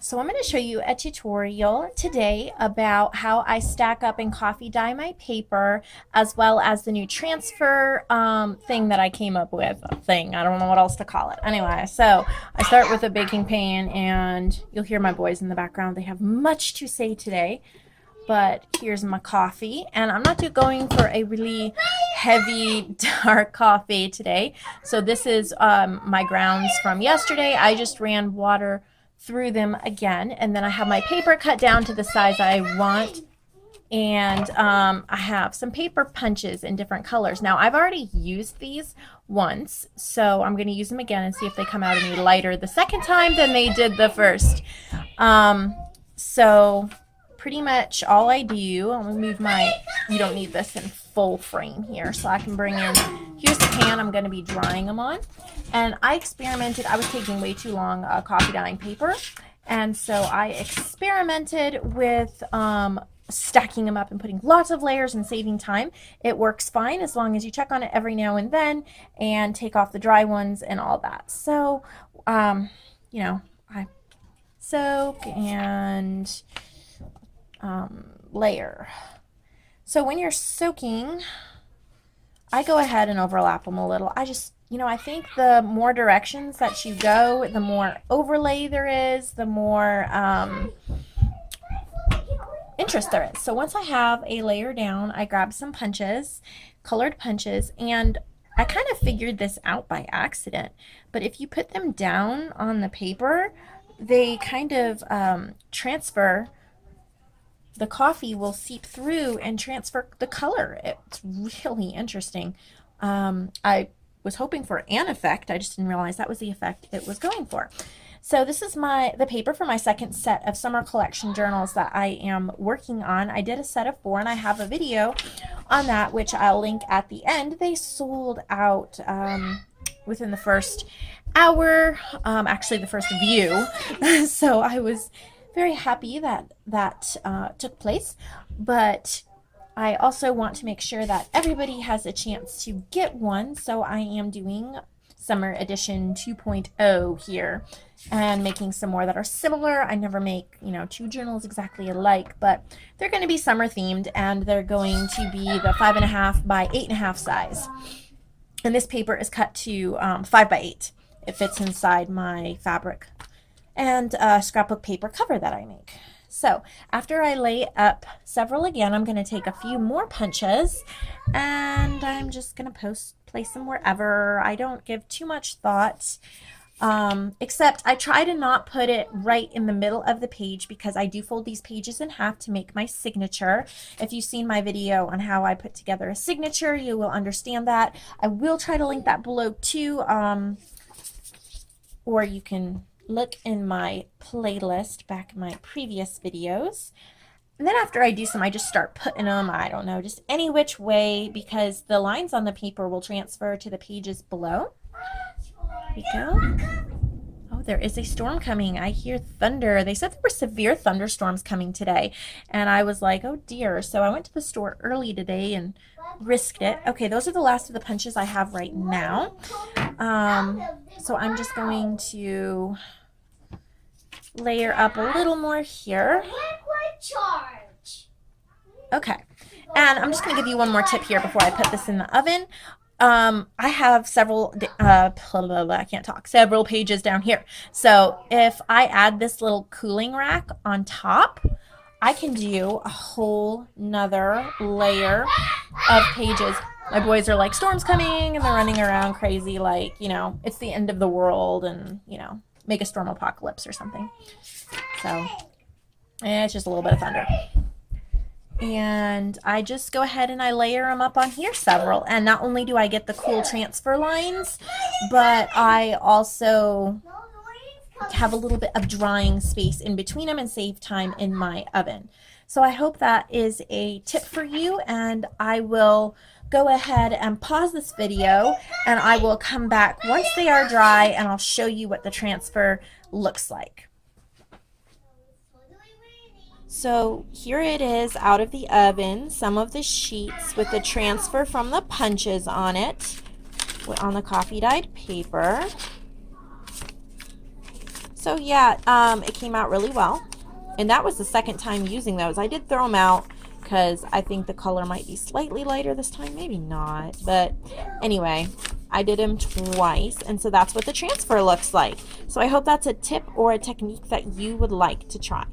So I'm going to show you a tutorial today about how I stack up and coffee dye my paper, as well as the new transfer thing that I came up with. I don't know what else to call it. Anyway, so I start with a baking pan, and you'll hear my boys in the background. They have much to say today. But here's my coffee, and I'm not going for a really heavy dark coffee today. So this is my grounds from yesterday. I just ran water through them again, and then I have my paper cut down to the size I want, and I have some paper punches in different colors. Now I've already used these once, so I'm going to use them again and see if they come out any lighter the second time than they did the first. So pretty much all I do, I'm going to move my, you don't need this in full frame here, so I can bring in, here's the pan I'm going to be drying them on. And I experimented, I was taking way too long coffee dyeing paper, and so I experimented with stacking them up and putting lots of layers and saving time. It works fine as long as you check on it every now and then and take off the dry ones and all that. So, you know, I soak and layer. So when you're soaking, I go ahead and overlap them a little. I think the more directions that you go, the more overlay there is, the more interest there is. So once I have a layer down, I grab some punches, colored punches, and I kind of figured this out by accident. But if you put them down on the paper, they kind of transfer. The coffee will seep through and transfer the color. It's really interesting. I was hoping for an effect. I just didn't realize that was the effect it was going for. So this is the paper for my second set of summer collection journals that I am working on. I did a set of 4, and I have a video on that, which I'll link at the end. They sold out within the first hour, actually the first view. So I was very happy that took place, but I also want to make sure that everybody has a chance to get one, so I am doing Summer Edition 2.0 here and making some more that are similar. I never make, 2 journals exactly alike, but they're going to be summer themed, and they're going to be the 5.5 by 8.5 size. And this paper is cut to 5 by 8. It fits inside my fabric and scrapbook paper cover that I make. So after I lay up several again, I'm going to take a few more punches, and I'm just going to place them wherever. I don't give too much thought, except I try to not put it right in the middle of the page, because I do fold these pages in half to make my signature. If you've seen my video on how I put together a signature, you will understand that. I will try to link that below too, or you can look in my playlist back in my previous videos. And then after I do some, I just start putting them, I don't know, just any which way, because the lines on the paper will transfer to the pages below. Here we go. Oh, there is a storm coming. I hear thunder. They said there were severe thunderstorms coming today, and I was like, oh dear. So I went to the store early today and risked it. Okay, those are the last of the punches I have right now. So I'm just going to layer up a little more here. Okay, and I'm just going to give you one more tip here before I put this in the oven. I have several, I can't talk, several pages down here. So if I add this little cooling rack on top, I can do a whole nother layer of pages. My boys are like, storm's coming, and they're running around crazy like, it's the end of the world, and, make a storm apocalypse or something. So it's just a little bit of thunder. And I just go ahead and I layer them up on here several. And not only do I get the cool transfer lines, but I also have a little bit of drying space in between them and save time in my oven. So I hope that is a tip for you, and I will go ahead and pause this video, and I will come back once they are dry, and I'll show you what the transfer looks like. So here it is out of the oven, some of the sheets with the transfer from the punches on it, on the coffee dyed paper. So yeah, it came out really well. And that was the second time using those. I did throw them out because I think the color might be slightly lighter this time. Maybe not. But anyway, I did them twice. And so that's what the transfer looks like. So I hope that's a tip or a technique that you would like to try.